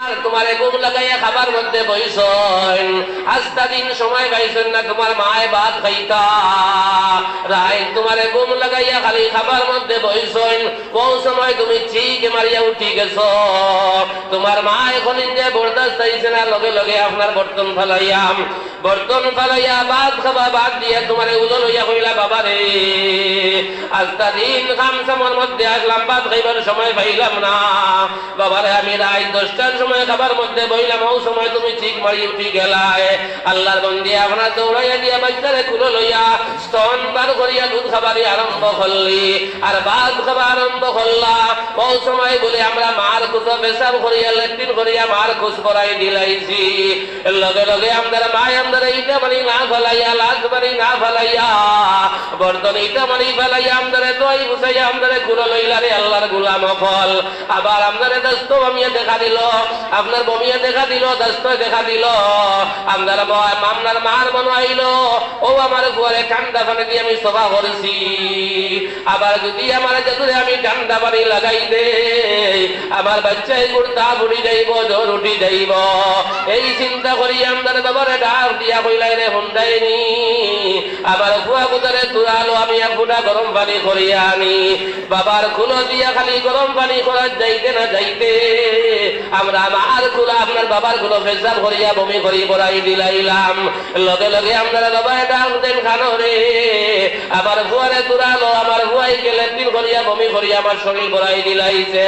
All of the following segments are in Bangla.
তোমারে ঘুম লাগাইয়া খাবার মধ্যে বইছন, আস্তা দিন সময় পাইছেন না তোমার মায় ভাত খাইতা, রায় তোমারে ঘুম লাগাইয়া খালি খাবার মধ্যে বইছন, কোন সময় তুমি ঠিক মারিয়া উঠি গেছ, তোমার মা এখন যে বরদাস্ত হইছে না, লগে লগে আপনার বর্তন ফালাইয়া ভাত খাবা, ভাত দিয়ে তোমারে উদল হইয়া কইলা বাবা রে আস্তা দিন খামসামর মধ্যে আসলাম, ভাত খাইবার সময় পাইলাম না, বাবারে আমি রায় 10টার সময় খাবার মধ্যে বইলাম, ও সময় তুমি ঠিক মারি উঠি গেলায়। আল্লাহর বন্দি আপনার দৌড়াইয়া দিয়া বাচ্চারে কুলো লইয়া স্তন পার করিয়া দুধ খাবারই আরম্ভ করলি, আর ভাত খাবা আরম্ভ করলা, ও সময় বলে আমরা মার কুসো পেশাব করিয়া লেট্রিন করিয়া মার কুস করাই দিলাইছি, লগে লগে আমাদের মায় আমাদের ইটা মারি না ফেলাইয়া, লাজ মারি না ফেলাইয়া, বর্তন ইটা মারি ফেলাইয়া আমাদের দই বুঝাইয়া আমাদের কুলো লইলা রে আল্লাহর গুলাম ফল। আবার আমাদের দস্ত বমিয়ে দেখা দিল, আপনার বমিয়ে দেখা দিল, দস্ত দেখা দিল, আপনার মামলার মার মনে আইল, ও আমার ঘরে ঠান্ডা পানি দিয়ে আমি সভা করেছি, আবার যদি আমার যতরে আমি ঠান্ডা পানি লাগাই দে আমার বাচ্চাই গুড়তা বুড়ি যাইব, জ্বর উঠি যাইব, এই চিন্তা করি আমাদের বাবারে ডাক দিয়া কইলাই রে হুন্ডাইনি, আবার কুয়া কুতারে তুরালো আমি ফুটা গরম পানি করিয়া আনি, বাবার খুলো দিয়া খালি গরম পানি করার যাইতে না যাইতে আমরা আমার খুলো আপনার বাবার খুলো পেশাব করিয়া বমি করি পড়াই দিলাইলাম, লগে লগে আপনার বাবায় ডাক দেন খানো রে, আমার ফুয়ারে তুরালো, আমার ফুয়াইকে লেট্রিন করিয়া বমি করিয়া আমার শরীর পড়াই দিলাইছে,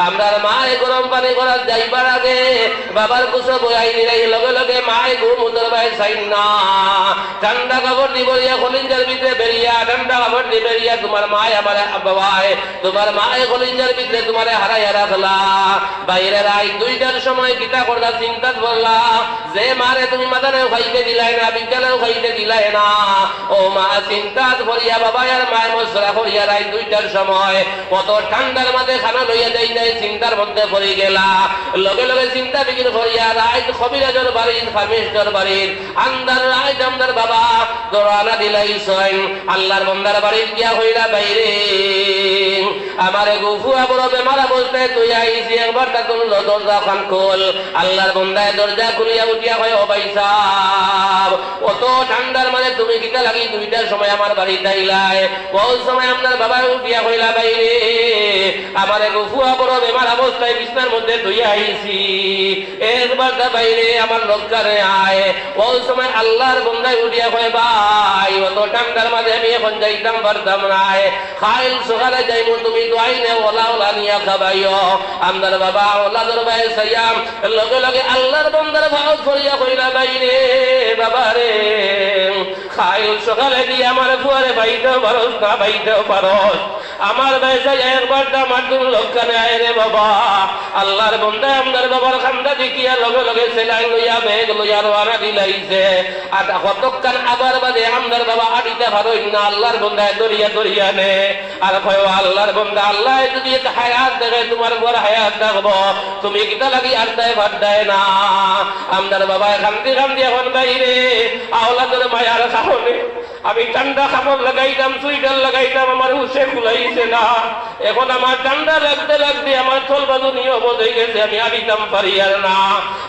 আমরার মায় গরম পানি করার যাইবার আগে বাবার কুসো বয়াই দিলাই, লগে লগে মায় ঘুম উতর বাই চাইন না, ঠান্ডা কাপড় দি বলিয়া কলিঞ্জার ভিতরে বেরিয়া, ঠান্ডা কাপড় দি বেরিয়া তোমার মায় আমার বাবায়, তোমার মায় কলিঞ্জার ভিতরে তোমারে হারাইয়া রাখলা, বাইরে রাই 2টার সময় কিতা করলা চিন্তা করলা, যে মারে তুমি মাদারেও খাইতে দিলাই না, বিদ্যালয়েও খাইতে দিলাই না, ও মা চিন্তা করিয়া বাবা আর মায় মশরা করিয়া রাই 2টার সময় কত ঠান্ডার মাঝে খানা লইয়া যাই যায়, চিন্তার মধ্যে পড়ে গেলা, লগে লগে চিন্তা বিক্রি করিয়া রাই কবিরাজর বাড়ির ফার্মিস্টর বাড়ির আন্দার রাই আমদার বাবা দোরানা দিলাইছেন, আল্লাহর বন্দার বাড়ির গিয়া হইলা বাইরে আমারে গুফুয়া বড় বেমারা বলতে তুই আইছি একবার তখন দরজা খান খোল, আল্লাহর বন্দায় দরজা খুলিয়া উঠিয়া হয় ও ভাই সাহেব অত ঠান্ডার মাঝে তুমি কিতা লাগি 2টার সময় আমার বাড়িতে আইলাই, কোন সময় আপনার বাবা উঠিয়া হইলা বাইরে আমারে গুফুয়া বড় বেমার অবস্থায় বিছনার মধ্যে তুই আইছি একবার বাইরে আমার রক্ষারে আয়, কোন সময় আল্লাহর বন্দায় উঠিয়া হয় ভাই অত ঠান্ডার মাঝে আমি এখন যাইতাম পারতাম নাই, খাইল সকালে যাইব তুমি দোয়াইনে ওলা ওলা নিয়া খাবাইও, আমদার বাবা ওলা দরবাই সাইয়াম লগে লগে আল্লাহর বন্দার ভাও করিয়া কইলা বাইরে বাবা রে খাইল সকালে দিয়ে আমার ফুয়ারে বাইতেও পারস না বাইতেও পারস, আমার বেসা একবার আমার তুমি লক্ষণে আয় রে বাবা, আল্লাহর বন্দায় আমদার বাবার খান্দা দেখিয়া লগে লগে সেলাই লইয়া বেগ লইয়া রওনা দিলাইছে, আর কতক্ষণ আবার বাদে আমদার বাবা আড়িতে ভারই না, আল্লাহর বন্দায় দরিয়া দরিয়া নে, আর কয় আল্লাহর বন্দা আল্লাহ যদি হায়াত দেখে তোমার বড় হায়াত দেখবো, তুমি কিতা লাগি আড্ডায় ভাড্ডায় না, আমদার বাবা খান্দি খান্দি এখন বাইরে আওলাদের মায়ার কারণে আমি ঠান্ডা কাপড় লাগাইতাম, সুইটার লাগাইতাম, আমার হুশে খুলাইছে না, এখন আমার ঠান্ডা লাগতে লাগতে আমার চল বাজু নিয়ে অবধ হয়ে গেছে, আমি আড়িতাম পারি আর না,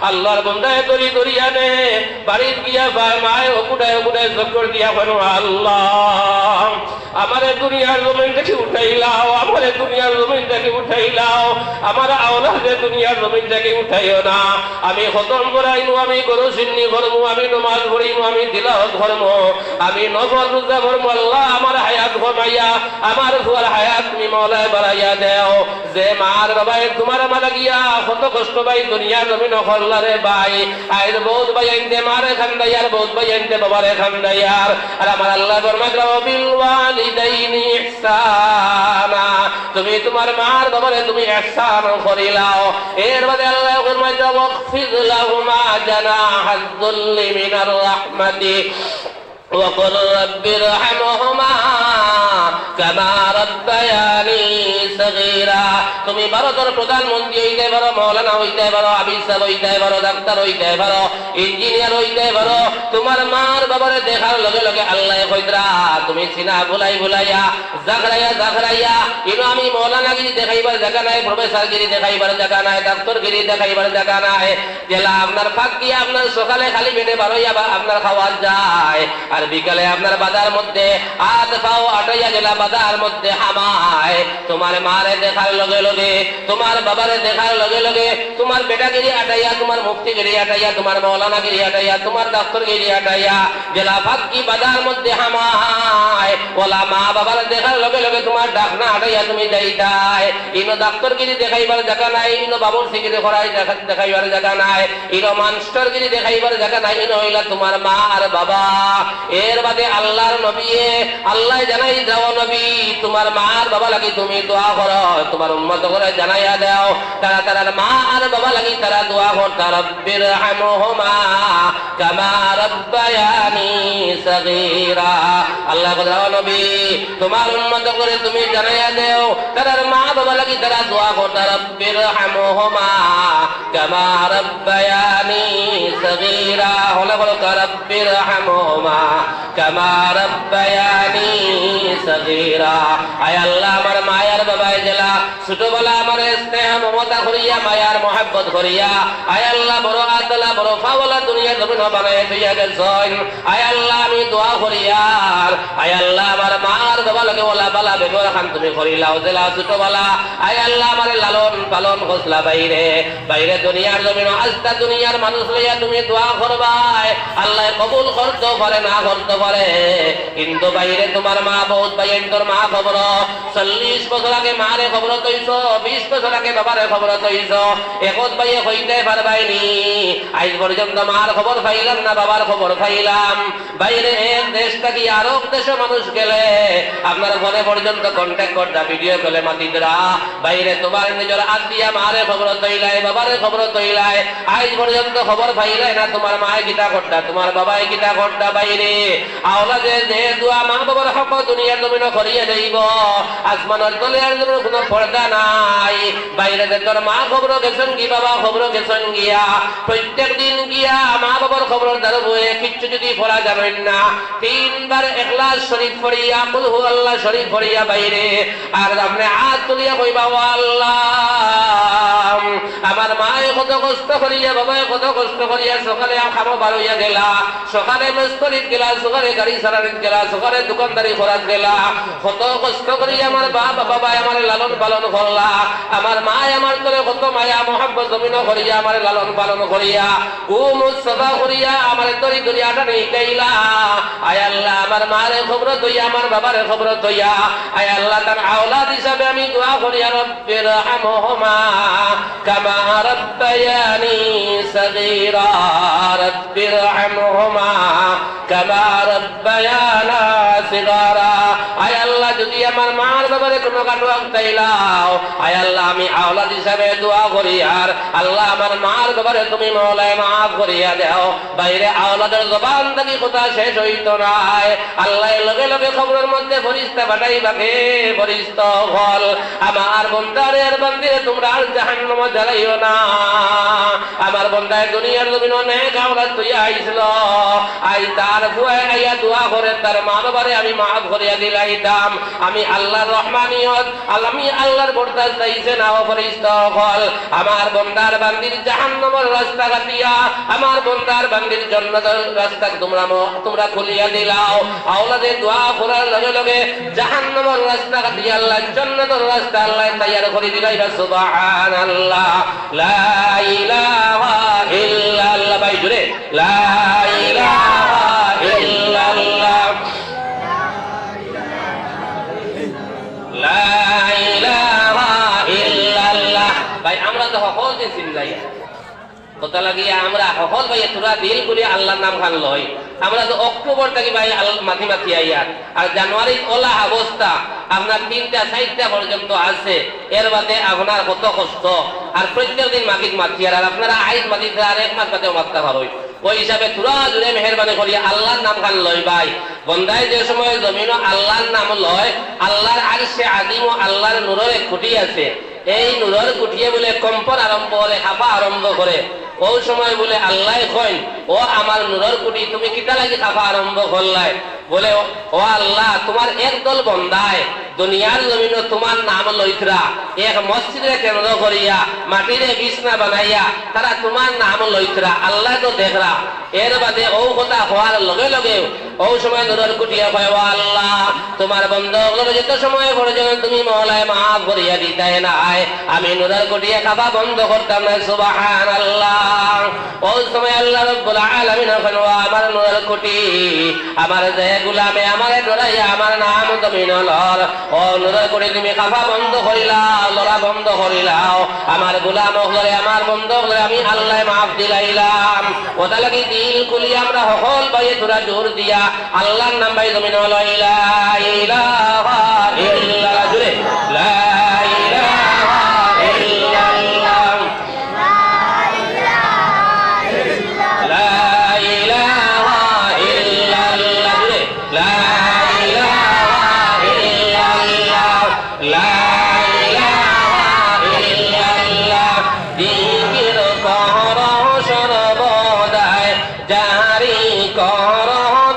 আল্লাহর বন্দায় দরি দরিয়া নে বাড়ির গিয়া মায় ওকুটায় ওকুটায় চক্কর দিয়া কেন আল্লাহ আমার দুনিয়ার জমিন থেকে উঠাইলাও, আমার দুনিয়ার জমিন থেকে উঠাইলাও, আমার আওলাদে দুনিয়ার জমিন থেকে উঠাইও না, আমি খতম করাইনু, আমি গরু সিন্নি করবো, আমি নমাজ পড়িনু, আমি তিলাওয়াত করব, আমি নফল রোজা করবো, আল্লাহ আমার হায়াত কমাইয়া আমার ফুয়ার হায়াত তুমি মওলায় বাড়াইয়া দেও, যে মার বাবাই তোমার আমার গিয়া কত কষ্ট ভাই দুনিয়ার জমিন হল্লারে ভাই আইর বহুত ভাই আনতে মারে খান্দাইয়ার, বহুত ভাই আনতে বাবারে খান্দাইয়ার, আর আমার আল্লাহ ফরমায় বিল ওয়ালিদাইনি ইহসানা, তুমি তোমার মার বাবারে তুমি ইহসান করিলাও, এর বাদে আল্লাহ ফরমায় ওয়াকফিজ লাহুমা জানাহাজ যুল্লি মিনার রাহমাতি وقل رب ارحمهما কামা রাব্বায়ানি সগীরা। তুমি ভারতের প্রধানমন্ত্রী হইতে পারো, মৌলানা হইতে পারো, হাফিজ সাহেব হইতে পারো, ডাক্তার হইতে পারো, ইঞ্জিনিয়ার হইতে পারো, তোমার মার বাবারে দেখার লগে লগে আল্লাহ কইতরা তুমি চিনা ভুলাইয়া জাগরাইয়া ইনো আমি মৌলানাগিরি দেখাইবার জায়গা নাই, প্রফেসরগিরি দেখাইবার জায়গা নাই, ডাক্তারগিরি দেখাইবার জায়গা নাই। জেলা আপনার ফাঁক দিয়ে আপনার সকালে খালি পেটে বারোইয়া আপনার খাওয়া যায়, আর বিকালে আপনার বাজার মধ্যে হাত পাও আটাইয়া জেলা বাজার মধ্যে হামায়। তোমার মারে দেখার লগে লগে, তোমার বাবারে দেখার লগে লগে, তোমার বেটাগিরি আটাইয়া, তোমার মুফতিগিরি আটাইয়া, তোমার মৌলানাগিরি আটাইয়া, তোমার ডাক্তারগিরি আটাইয়া জেলা ফাঁকি বাজার মধ্যে হামায়। ওলা মা বাবার দেখার লগে লগে তোমার ডাকনা আটাইয়া তুমি যাইতাই। ইনো ডাক্তারগিরি দেখাইবার জায়গা নাই, ইনো বাবুর সিগিরি করাই দেখাইবার জায়গা নাই, ইনো মাস্টারগিরি দেখাইবার জায়গা নাই। ইনো হইলা তোমার মা আর বাবা। এর বাদে আল্লাহর নবী, আল্লাহ জানাই যাও নবী তোমার মা আর বাবা লাগি তুমি দোয়া করো, তোমার উম্মত করে জানাইয়া দাও তারা তারার মা আর বাবা লাগি তারা দোয়া করতা রব্বির হামহুমা কামা রাব্বায়ানি সগীরা। আল্লাহ বলে নবী তোমার উম্মত করে তুমি জানাইয়া দাও তারার মা বাবা লাগি তারা দোয়া করতা রব্বির হামহুমা কামা রাব্বায়ানি সগীরা। হলে বলো রব্বির হামহুমা কামা রাব্বায়ানি সগীরা। আয় আল্লাহ আমার মায়ার বাবাই জেলা ছোটবেলা আমার স্নেহ মমতা করিয়া মায়ার মহাব্বত করিয়া আয় আল্লাহ বড় আতলা বড় ফাওয়ালা দুনিয়া জমিন বানায় তুইয়া গেছেন। আয় আল্লাহ আমি দোয়া করিয়ার আয় আল্লাহ আমার মার বাবা লাগে ওলা বালা বেগর খান তুমি করিলাও জেলা ছোটবেলা আয় আল্লাহ আমার লালন পালন খোসলা বাইরে বাইরে দুনিয়ার জমিন আস্তা দুনিয়ার মানুষ লইয়া তুমি দোয়া করবাই আল্লাহ কবুল করতে পারে না করতে পারে, কিন্তু বাইরে তোমার মা বহুত বাইন তোর মা খবর 40 বছর আগে মারে খবর তৈছ, 20 বছর আগে বাবারে খবর তৈছ, একত বাইয়ে হইতে পারবাইনি। আজ পর্যন্ত মার খবর পাইলাম না, বাবার খবর পাইলাম। বাইরে এক দেশ থেকে আরো দেশে মানুষ গেলে আপনার ঘরে পর্যন্ত কন্ট্যাক্ট করতা, ভিডিও কলে মাতিদরা বাইরে তোমার নিজের আত্মীয় মারে খবর তৈলাই, বাবারে খবর তৈলাই, আজ পর্যন্ত খবর পাইলাই না তোমার মায়ে গীতা করতা, তোমার বাবাই গীতা করতা। বাইরে আওলা যে দোয়া মা বাবার হক দুনিয়ার জমিন করিয়ে দেব, আসমানের তলে আর কোনো পর্দা নাই। বাইরে যে তোর মা খবর গেছেন কি বাবা খবর গেছেন গিয়া প্রত্যেক দিন গিয়া মা বাবার খবর দাঁড়াবো। কিচ্ছু যদি পড়া যাবেন না 3 বার ইখলাস শরীফ পড়িয়া কুল হু আল্লাহ শরীফ পড়িয়া বাইরে আর আপনি হাত তুলিয়া কইবা ও আল্লাহ আমার মায়ে কত কষ্ট করিয়া বাবায় কত কষ্ট করিয়া সকালে খাবো বারোইয়া গেলা, সকালে মস্করিত গেলা, সকালে গাড়ি সারানিত গেলা, সকালে দোকানদারি করাত গেলা, কত কষ্ট করিয়া আমার বাবা আমার লালন পালন করলা, আমার মায় আমার তোরে কত মায়া মহাব্বত জমিন করিয়া আমার লালন পালন করিয়া ও মুস্তফা করিয়া আমার তরি দুনিয়াটা নেই গাইলা। আয় আল্লাহ আমার মারে খবর তৈয়া আমার বাবারে খবর তৈয়া আয় আল্লাহ তার আওলাদ হিসাবে আমি দোয়া করিয়া রব্বির হামহুমা কামা রাব্বায়ানি সগীরা রব্বির হামহুমা কামা রাব্বায়ানা সিগারা। আয় আল্লাহ যদি আমার মার বাবারে কোনো কাটো তাইলাও আয় আল্লাহ আমি আওলাদ হিসাবে দোয়া করি আর আল্লাহ আমার মার বাবারে তুমি মওলায় মাফ করিয়া দাও। বাইরে আওলাদের জবান থেকে কথা শেষ হইত নাই, আল্লাহ লগে লগে খবরের মধ্যে ফরিস্তা পাঠাইবাকে ফরিস্তা হল আমার বন্দারের বান্দিরে তোমরা আর জাহান্নাম জ্বালাইও না। আমার বন্দায় দুনিয়ার জমিন অনেক আওলাদ তুই আইছিল, আই তার ফুয়ায় আইয়া দোয়া করে তার মা বাবারে আমি মাফ করিয়া দিলাইতাম। আমি আল্লাহর রহমানিয়ত আমি আল্লাহর বরদাস্ত চাইছে না ফরিস্তা হল আমার বন্দার বান্দির জাহান্নামের রাস্তা কাটিয়া আমার বন্দার বান্দির জান্নাতের রাস্তা তোমরা খুলিয়া দিলাও। আওলাদে দোয়া করার লগে লগে জাহান্নামের রাস্তা কাটিয়া আল্লাহ জান্নাতের রাস্তা আল্লাহ তৈয়ার করে দিলাইবা। সুবহানাল্লাহ লা ইলাহা ইল্লাল্লাহ। ভাই জুড়ে লা ইলাহা ইল্লাল্লাহ লা ইলাহা ইল্লাল্লাহ। ভাই আমরা তো সকলকে চিল্লাই কথা লাগিয়ে আমরা সকল ভাই তোরা দিল করে আল্লাহর নাম খান লই আমরা তো অক্টোবর থেকে ভাই মাথি মাথি আইয়ার আর জানুয়ারি ওলা অবস্থা আপনার 3টা 4টা পর্যন্ত আছে এর বাদে আপনার কত কষ্ট আর প্রত্যেক দিন মাগিক মাথি আর আপনারা আইস মাথি আর এক মাস বাদে মাথা পারোই ওই হিসাবে তোরা জুড়ে মেহরবানি করিয়া আল্লাহর নাম খান লই ভাই বন্দায় যে সময় জমিন আল্লাহর নাম লয় আল্লাহর আরশে আজিম ও আল্লাহর নূরের খুঁটি আছে এই নূরের কুটিয়ে বলে কম্পন আরম্ভ করে হাফা আরম্ভ করে ওই সময় বলে আল্লাহ কইন ও আমার নূরের কুটি তুমি কিতা লাগি হাফা আরম্ভ করলাই বলে ও আল্লাহ তোমার একদল বন্দায় দুনিয়ার জমিন তোমার নাম লইতরা এক মসজিদে কেন্দ্র করিয়া মাটিরে বিছনা বানাইয়া তারা তোমার নাম লইতরা আল্লাহ তো দেখরা এর বাদে ও কথা হওয়ার লগে লগে ওই সময় নূরের কুটিয়া কয় ও আল্লাহ তোমার বন্ধগুলো যত সময় পর্যন্ত তুমি মওলায় মাফ করিয়া দিতাই না আমি নূরের কুটিয়া খাবা বন্ধ করতাম না সুবহানাল্লাহ ওই সময় আল্লাহ রাব্বুল আলামিন বলেন ও আমার নূরের কুটি আমার যে গোলামে আমারে ডরাইয়া আমার নাম জমিন লর ও নূরের কুটি তুমি খাবা বন্ধ করিলাও লড়া বন্ধ করিলাও আমার গোলাম হলে আমার বন্ধ হলে আমি আল্লাহ মাফ দিলাইলাম ওটা লাগি দিল খুলি আমরা সকল ভাইয়ে তোরা জোর দিয়া আল্লাহর নাম ভাই জমিন লা ইলাহা ইল্লাল্লাহ জুড়ে লা ইলাহা ইল্লাল্লাহ লা ইলাহা ইল্লাল্লাহ জুড়ে লা ইলাহা ইল্লাল্লাহ লা ইলাহা ইল্লাল্লাহ জিকির কর সর্বদাই জারি কর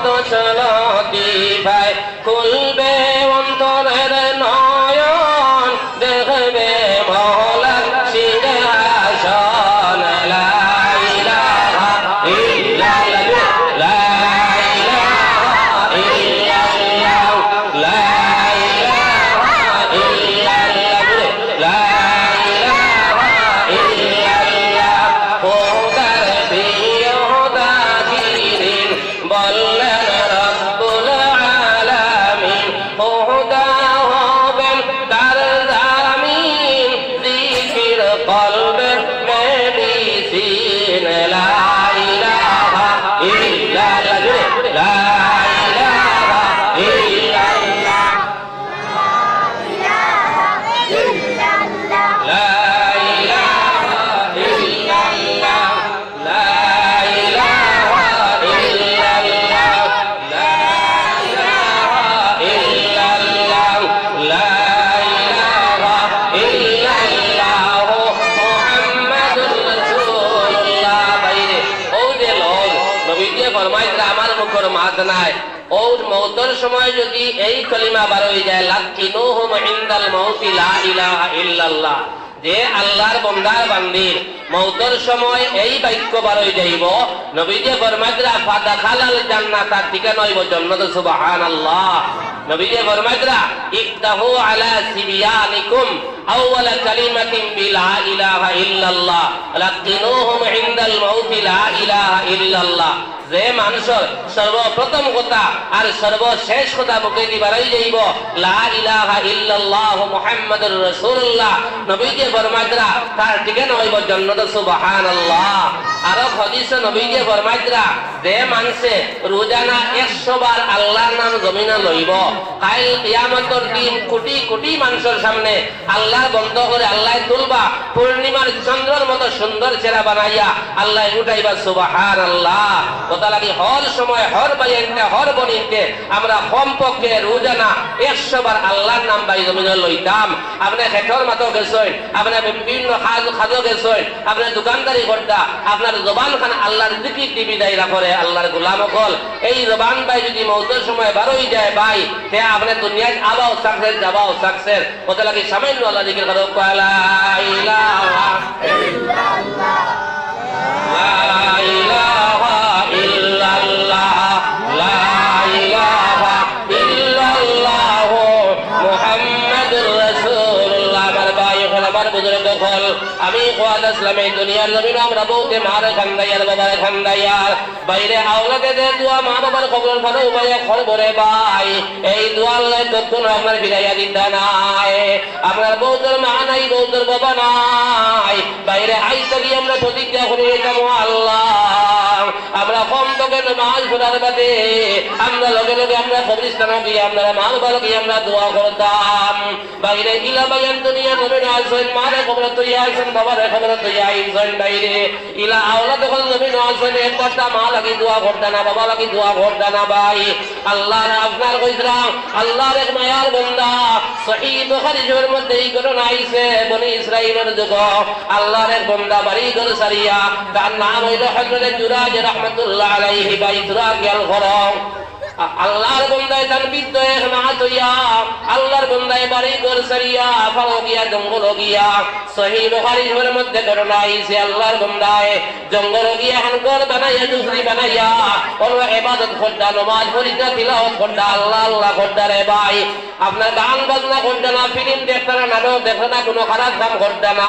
দোষলতি ভাই খুলবে অন্তরের নয়ন দেখবে মওলার সিংহাসন লা ইলাহা ইল্লাল্লাহ লা ইলাহা ইল্লাল্লাহ লা ইলাহা ইল্লাল্লাহ লা ইলাহা ইল্লাল্লাহ খোদার প্রিয় দাকিরিন বললেন রব্বুল আলামিন খোদা হবেন তার জামিন জিকির কলবের মেডিসিন লা ইলাহা ইল্লাল্লাহ লা ইলাহা ইল্লাল্লাহ লা ইলাহা ইল্লাল্লাহ লা ইলাহা ইল্লাল্লাহ লা ইলাহা ইল্লাল্লাহ লা ইলাহা ইল্লাল্লাহ মুহাম্মাদুর রাসূলুল্লাহ বাইরে ও যে লোক নবীজি ফরমাইছে আমার মুখের মাত নাই ও মওতের সময় যদি এই কলিমা বার হয়ে যায় লাকিনুহুম ইনদাল মাউতি লা ইলাহা ইল্লাল্লাহ যে আল্লাহর বান্দার বান্দির মওতের সময় এই বাক্য বার হয়ে যাইব নবীজি ফরমাইছে ফাদাখালাল জান্নাত তার ঠিকানা হইব জান্নাত সুবহানাল্লাহ নবীজি ফরমাইছে ইফতাহু আলা সিবিয়ানিকুম আউয়াল কালিমাতিন বিলা ইলাহা ইল্লাল্লাহ লাকিনুহুম ইনদাল মাউতি লা ইলাহা ইল্লাল্লাহ যে মানুষের সর্বপ্রথম কথা আর সর্বশেষ কথা মুখে দি বাড়াই যাইব লা ইলাহা ইল্লাল্লাহ মুহাম্মাদুর রাসূলুল্লাহ নবীজি ফরমাইছে তার ঠিকানা হইব জান্নাত সুবহানাল্লাহ আর হাদিসে নবীজি ফরমাইছে যে মানুষে রোজানা 100 বার আল্লাহর নাম জমিনে লইব কাল কিয়ামতের দিন কোটি কোটি মানুষের সামনে আল্লাহ বন্ধ করে আল্লাহ তুলবা পূর্ণিমার চন্দ্রের মতো সুন্দর চেহারা বানাইয়া আল্লাহ উঠাইবা সুবহানাল্লাহ কথা লাগি হর সময় হর বাইনতে হর বনিতে আমরা কমপক্ষে রোজানা 100 বার আল্লাহর নাম বাই জমিনে লইতাম আপনি খেটর মাতো গেছেন আপনি বিভিন্ন খাজো গেছেন আপনি দোকানদারি করতা আপনার জবান খান আল্লাহর জিকির দিবি দাইরা করে আল্লাহর গোলাম হল এই জবান ভাই যদি মওতের সময় বার হয়ে যায় ভাই তে আপনি দুনিয়ায় আবাও সাকসেস যাবাও সাকসেস কথা লাগি সামান্য আল্লাহ জিকির করো লা ইলাহা ইল্লাল্লাহ লা ইলাহা ইল্লাল্লাহ লা ইলাহা ইল্লাল্লাহ মুহাম্মাদুর রাসূলুল্লাহ আমার ভাই হল আমার বুজুর্গ হল আমি ওয়াদা আসলাম এই দুনিয়ার জমিনে আমরা বউকে মারে খান্দাইয়ার বাবারে খান্দাইয়ার বাইরে আওলাদে দে দোয়া মা বাবার খবর ভালো উপায় খবরে ভাই এই দোয়া আল্লাহ তখন আপনার ফিরাইয়া দিতে নাই আপনার বউদের মা নাই বউদের বাবা নাই বাইরে আইতে গিয়ে আমরা প্রতিজ্ঞা করি এটা আল্লাহ আমরা কম তোকে নামাজ পড়ার বাদে আমরা লগে লগে আমরা কবরস্থানে গিয়ে আমরা মা বাবার গিয়ে আমরা দোয়া করতাম বাইরে ইলা বাইন দুনিয়া নবী আসেন মারে খবর তুই আসেন বাবার খবর তুই আইছেন বাইরে ইলা আওলাদ যখন নবী আসেন একটা মা লাগি দোয়া করতে না বাবা লাগি দোয়া করতে না ভাই আল্লাহর আপনার কইরা আল্লাহর এক মায়ার বান্দা সহিহ বুখারী শরীফের মধ্যে এই ঘটনা আইছে বনি ইসরাঈলের যুগ আল্লাহর এক বান্দা বাড়ি ঘর সারিয়া তার নাম হইল হযরত জুরাজ রাহমাতুল্লাহ আলাইহি বাইতুরা গেল করো আল্লাহর বান্দায় তার বিদ্য এক নাত হইয়া আল্লাহর বান্দায় বাড়ি ঘর সারিয়া ফাও গিয়া জঙ্গল গিয়া সহিহ বুখারী শরীফের মধ্যে ঘটনা আইছে আল্লাহর বান্দায় জঙ্গল গিয়া ঘর বানাইয়া দুসরি বানাইয়া ওর ইবাদত করতে নামাজ পড়িতে তিলাওয়াত করতে আল্লাহ আল্লাহ করতে রে ভাই আপনার গান বাজনা করতে না ফিল্ম দেখতে না নাটক দেখতে না কোনো খারাপ কাম করতে না